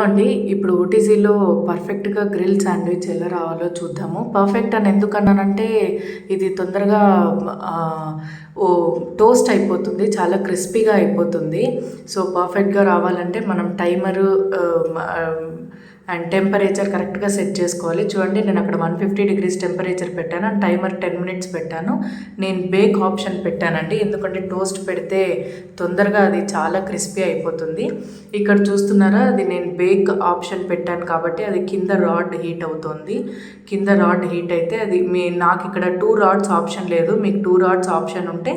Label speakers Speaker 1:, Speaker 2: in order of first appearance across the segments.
Speaker 1: అండి ఇప్పుడు ఓటీజీలో పర్ఫెక్ట్‌గా గ్రిల్ శాండ్విచ్ ఎలా రావాలో చూద్దాము. పర్ఫెక్ట్ అని ఎందుకన్నానంటే ఇది తొందరగా ఆహ్, టోస్ట్ అయిపోతుంది. చాలా క్రిస్పీగా అయిపోతుంది. సో, పర్ఫెక్ట్‌గా రావాలంటే మనం టైమరు అండ్ టెంపరేచర్ కరెక్ట్‌గా సెట్ చేసుకోవాలి. చూడండి నేను అక్కడ 150 డిగ్రీస్ టెంపరేచర్ పెట్టాను. అండ్ టైమర్ 10 మినిట్స్ పెట్టాను. నేను బేక్ ఆప్షన్ పెట్టానండి. ఎందుకంటే టోస్ట్ పెడితే తొందరగా అది చాలా క్రిస్పీ అయిపోతుంది. ఇక్కడ చూస్తున్నారా అది నేను బేక్ ఆప్షన్ పెట్టాను కాబట్టి అది కింద రాడ్ హీట్ అవుతుంది. కింద రాడ్ హీట్ అయితే అది నాకు ఇక్కడ 2 రాడ్స్ ఆప్షన్ లేదు. మీకు 2 రాడ్స్ ఆప్షన్ ఉంటే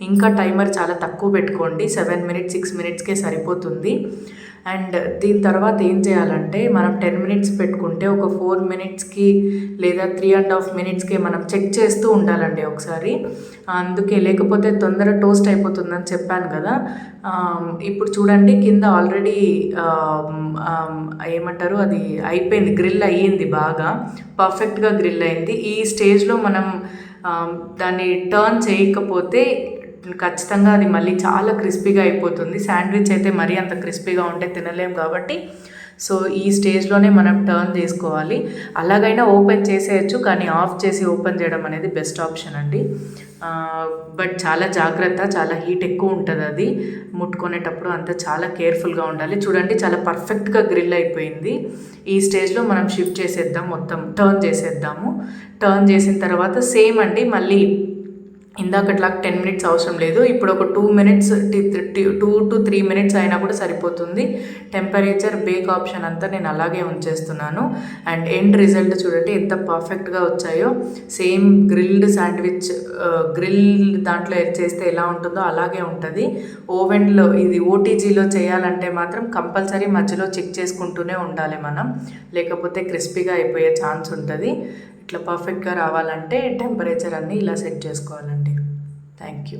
Speaker 1: ఇంకా టైమర్ చాలా తక్కువ పెట్టుకోండి. 7 మినిట్స్ 6 మినిట్స్కే సరిపోతుంది. అండ్ దీని తర్వాత ఏం చేయాలంటే మనం 10 మినిట్స్ పెట్టుకుంటే ఒక 4 మినిట్స్కి లేదా 3.5 మినిట్స్కి మనం చెక్ చేస్తూ ఉండాలండి ఒకసారి. అందుకే లేకపోతే తొందర టోస్ట్ అయిపోతుందని చెప్పాను కదా. ఇప్పుడు చూడండి కింద ఆల్రెడీ ఏమంటారు అది అయిపోయింది, గ్రిల్ అయ్యింది, బాగా పర్ఫెక్ట్గా గ్రిల్ అయింది. ఈ స్టేజ్లో మనం దాన్ని టర్న్ చేయకపోతే ఖచ్చితంగా అది మళ్ళీ చాలా క్రిస్పీగా అయిపోతుంది. శాండ్విచ్ అయితే మరీ అంత క్రిస్పీగా ఉంటే తినలేం కాబట్టి సో ఈ స్టేజ్లోనే మనం టర్న్ చేసుకోవాలి. అలాగైనా ఓపెన్ చేసేయచ్చు, కానీ ఆఫ్ చేసి ఓపెన్ చేయడం అనేది బెస్ట్ ఆప్షన్ అండి. బట్ చాలా జాగ్రత్త, చాలా హీట్ ఎక్కువ ఉంటుంది అది ముట్టుకునేటప్పుడు, అంతా చాలా కేర్ఫుల్గా ఉండాలి. చూడండి చాలా పర్ఫెక్ట్గా గ్రిల్ అయిపోయింది. ఈ స్టేజ్లో మనం షిఫ్ట్ చేసేద్దాం, మొత్తం టర్న్ చేసేద్దాము. టర్న్ చేసిన తర్వాత సేమ్ అండి, మళ్ళీ ఇందాకట్లా 10 మినిట్స్ అవసరం లేదు. ఇప్పుడు ఒక 2 మినిట్స్ 2 to 3 మినిట్స్ అయినా కూడా సరిపోతుంది. టెంపరేచర్ బేక్ ఆప్షన్ అంతా నేను అలాగే ఉంచేస్తున్నాను. అండ్ ఎండ్ రిజల్ట్ చూడండి ఎంత పర్ఫెక్ట్గా వచ్చాయో. సేమ్ గ్రిల్డ్ శాండ్విచ్ గ్రిల్ దాంట్లో చేస్తే ఎలా ఉంటుందో అలాగే ఉంటుంది. ఓవెన్లో ఇది ఓటీజీలో చేయాలంటే మాత్రం కంపల్సరీ మధ్యలో చెక్ చేసుకుంటూనే ఉండాలి మనం, లేకపోతే క్రిస్పీగా అయిపోయే ఛాన్స్ ఉంటుంది. ఇట్లా పర్ఫెక్ట్గా రావాలంటే టెంపరేచర్ అన్నీ ఇలా సెట్ చేసుకోవాలండి. Thank you.